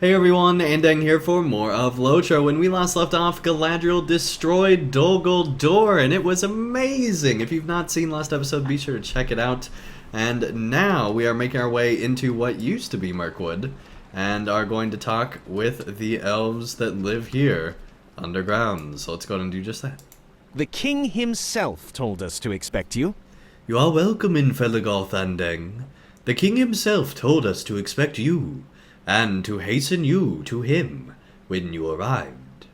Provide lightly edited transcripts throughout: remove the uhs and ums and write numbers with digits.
Hey everyone, Andang here for more of LOTRO. When we last left off, Galadriel destroyed Dol Guldur, and it was amazing! If you've not seen last episode, be sure to check it out. And now we are making our way into what used to be Mirkwood, and are going to talk with the elves that live here underground. So let's go ahead and do just that. The king himself told us to expect you. You are welcome in Felagorth, Andang. The king himself told us to expect you, and to hasten you to him when you arrived.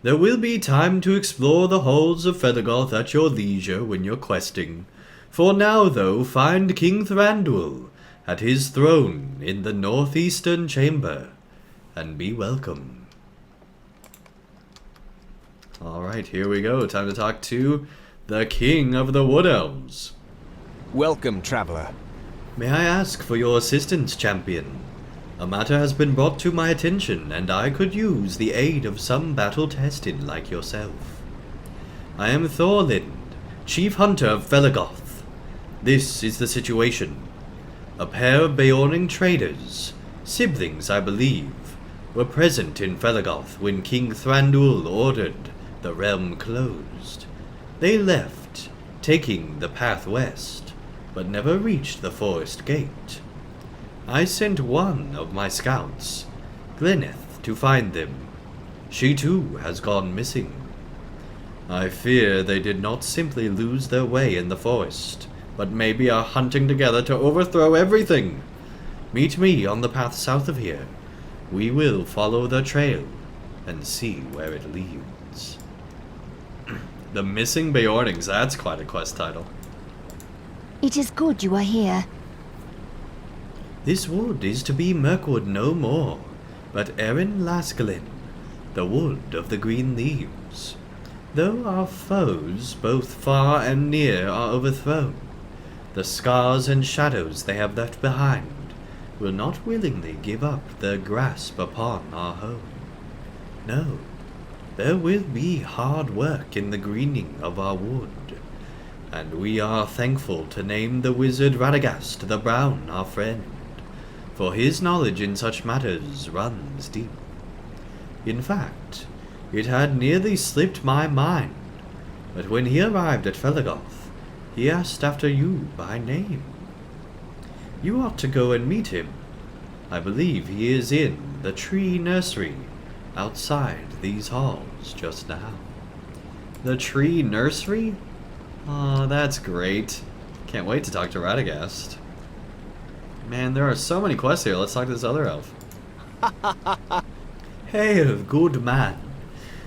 There will be time to explore the halls of Felagorth at your leisure when you're questing. For now, though, find King Thranduil at his throne in the northeastern chamber, and be welcome. Alright, here we go. Time to talk to the King of the Wood Elves. Welcome, traveler. May I ask for your assistance, champion? A matter has been brought to my attention, and I could use the aid of some battle-tested like yourself. I am Thorlind, chief hunter of Felagorth. This is the situation. A pair of Beorning traders, siblings I believe, were present in Felagorth when King Thranduil ordered the realm closed. They left, taking the path west, but never reached the forest gate. I sent one of my scouts, Glyneth, to find them. She too has gone missing. I fear they did not simply lose their way in the forest, but maybe are hunting together to overthrow everything. Meet me on the path south of here. We will follow the trail and see where it leads. The Missing Beornings, that's quite a quest title. It is good you are here. This wood is to be Mirkwood no more, but Erin Laskalin, the wood of the green leaves. Though our foes, both far and near, are overthrown, the scars and shadows they have left behind will not willingly give up their grasp upon our home. No, there will be hard work in the greening of our wood, and we are thankful to name the wizard Radagast the Brown our friend, for his knowledge in such matters runs deep. In fact, it had nearly slipped my mind, but when he arrived at Felagorth, he asked after you by name. You ought to go and meet him. I believe he is in the tree nursery outside these halls just now. The tree nursery? Oh, that's great. Can't wait to talk to Radagast. Man, there are so many quests here. Let's talk to this other elf. Hail, good man.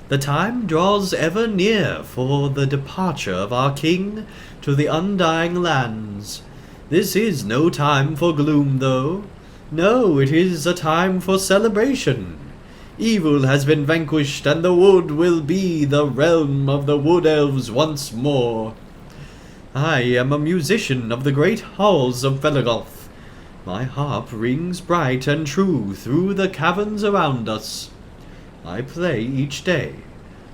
The time draws ever near for the departure of our king to the undying lands. This is no time for gloom, though. No, it is a time for celebration. Evil has been vanquished, and the wood will be the realm of the wood elves once more. I am a musician of the great halls of Felagorth. My harp rings bright and true through the caverns around us. I play each day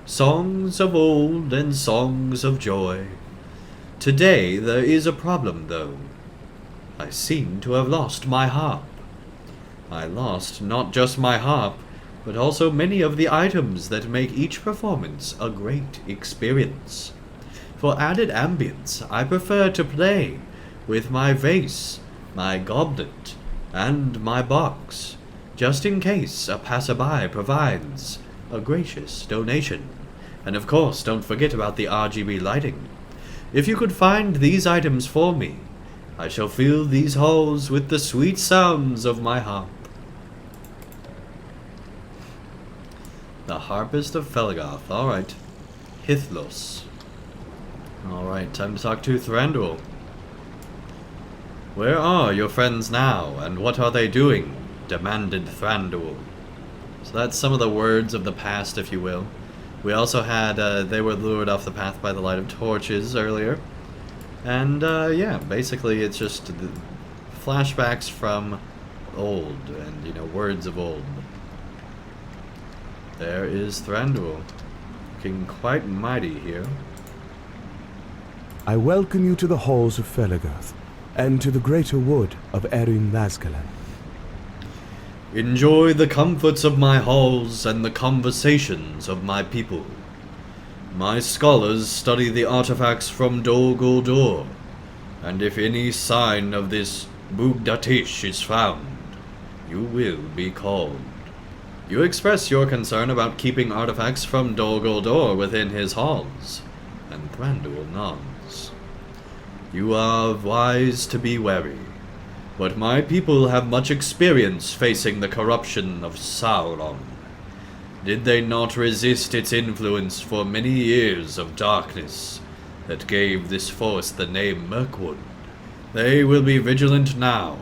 songs of old and songs of joy. Today there is a problem, though. I seem to have lost my harp. I lost not just my harp, but also many of the items that make each performance a great experience. For added ambience, I prefer to play with my vase, my goblet, and my box, just in case a passerby provides a gracious donation. And of course, don't forget about the RGB lighting. If you could find these items for me, I shall fill these halls with the sweet sounds of my harp. The Harpist of Felagorth, alright. Hithlos. Alright, time to talk to Thranduil. Where are your friends now, and what are they doing? Demanded Thranduil. So that's some of the words of the past, if you will. We also had, they were lured off the path by the light of torches earlier. And, yeah, basically it's just flashbacks from old, and, you know, words of old. There is Thranduil, looking quite mighty here. I welcome you to the halls of Felagorth, and to the greater wood of Erin Laskalin. Enjoy the comforts of my halls and the conversations of my people. My scholars study the artifacts from Dol Guldur, and if any sign of this Bugdatish is found, you will be called. You express your concern about keeping artifacts from Dol Guldur within his halls, and Thranduil nods. You are wise to be wary, but my people have much experience facing the corruption of Sauron. Did they not resist its influence for many years of darkness that gave this forest the name Mirkwood? They will be vigilant now,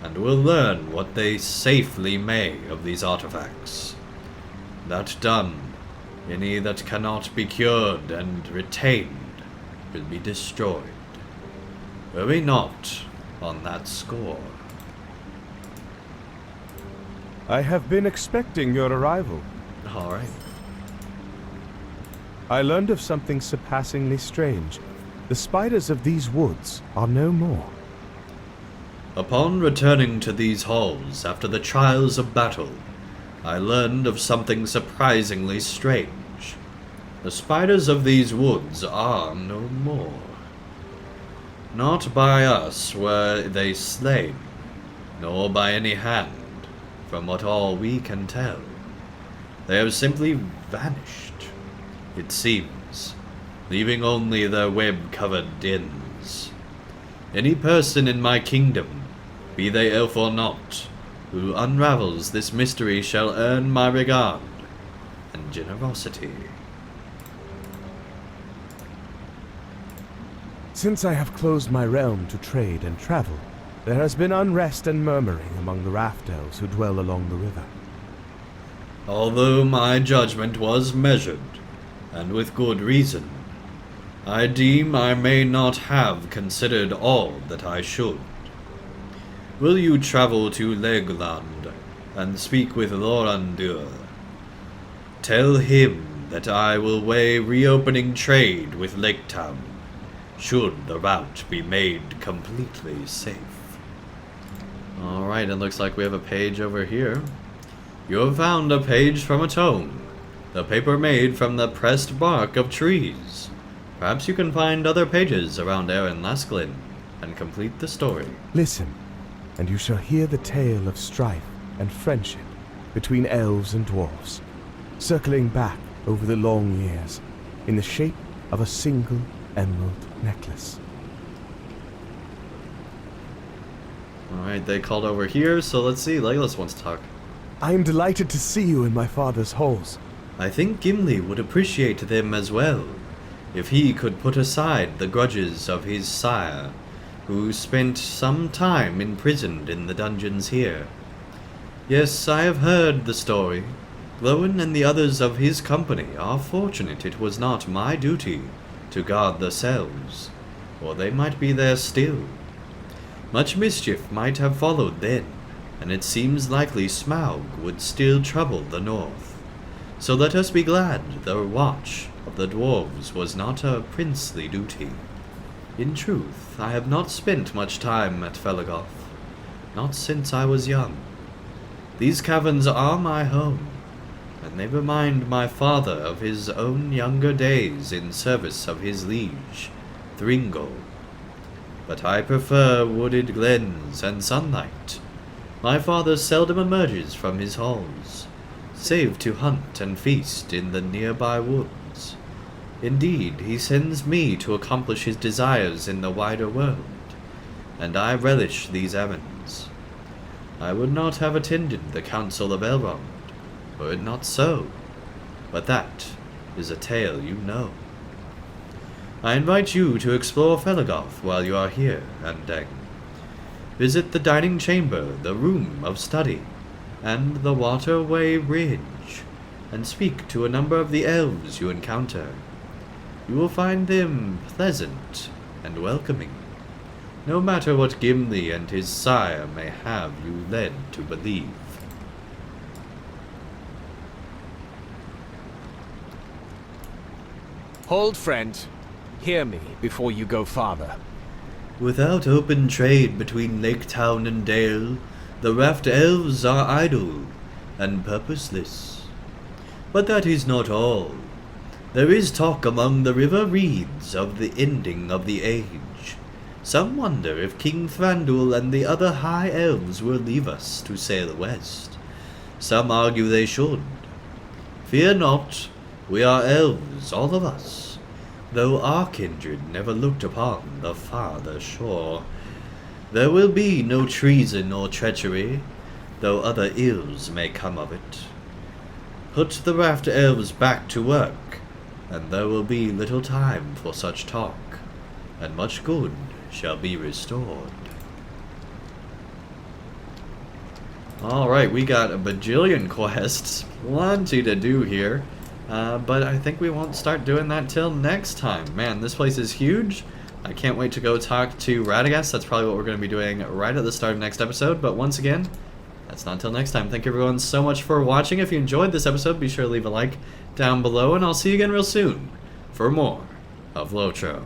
and will learn what they safely may of these artifacts. That done, any that cannot be cured and retained will be destroyed. Worry not on that score. I have been expecting your arrival. Alright. I learned of something surpassingly strange. The spiders of these woods are no more. Upon returning to these halls after the trials of battle, I learned of something surprisingly strange. The spiders of these woods are no more. Not by us were they slain, nor by any hand, from what all we can tell. They have simply vanished, it seems, leaving only their web-covered dens. Any person in my kingdom, be they elf or not, who unravels this mystery shall earn my regard and generosity. Since I have closed my realm to trade and travel, there has been unrest and murmuring among the raft elves who dwell along the river. Although my judgment was measured, and with good reason, I deem I may not have considered all that I should. Will you travel to Legland and speak with Lorandur? Tell him that I will weigh reopening trade with Lake Town, should the route be made completely safe. Alright, it looks like we have a page over here. You have found a page from a tome, the paper made from the pressed bark of trees. Perhaps you can find other pages around Aaron Lasklin and complete the story. Listen, and you shall hear the tale of strife and friendship between elves and dwarves, circling back over the long years in the shape of a single emerald necklace. Alright, they called over here, so let's see. Legolas wants to talk. I am delighted to see you in my father's halls. I think Gimli would appreciate them as well, if he could put aside the grudges of his sire, who spent some time imprisoned in the dungeons here. Yes, I have heard the story. Glowin and the others of his company are fortunate it was not my duty to guard the cells, or they might be there still. Much mischief might have followed then, and it seems likely Smaug would still trouble the north. So let us be glad the watch of the dwarves was not a princely duty. In truth, I have not spent much time at Felagos, not since I was young. These caverns are my home, and they remind my father of his own younger days in service of his liege, Thringol. But I prefer wooded glens and sunlight. My father seldom emerges from his halls, save to hunt and feast in the nearby woods. Indeed, he sends me to accomplish his desires in the wider world, and I relish these errands. I would not have attended the Council of Elrond, were it not so, but that is a tale you know. I invite you to explore Felagos while you are here, Andang. Visit the dining chamber, the room of study, and the waterway ridge, and speak to a number of the elves you encounter. You will find them pleasant and welcoming, no matter what Gimli and his sire may have you led to believe. Hold, friend. Hear me before you go farther. Without open trade between Lake Town and Dale, the raft elves are idle and purposeless. But that is not all. There is talk among the river reeds of the ending of the age. Some wonder if King Thranduil and the other high elves will leave us to sail west. Some argue they should. Fear not, we are elves, all of us, though our kindred never looked upon the farther shore. There will be no treason or treachery, though other ills may come of it. Put the raft elves back to work, and there will be little time for such talk, and much good shall be restored. Alright, we got a bajillion quests, plenty to do here, but I think we won't start doing that till next time. Man, this place is huge. I can't wait to go talk to Radagast. That's probably what we're going to be doing right at the start of next episode, but once again, that's not until next time. Thank you everyone so much for watching. If you enjoyed this episode, be sure to leave a like down below, and I'll see you again real soon for more of LOTRO.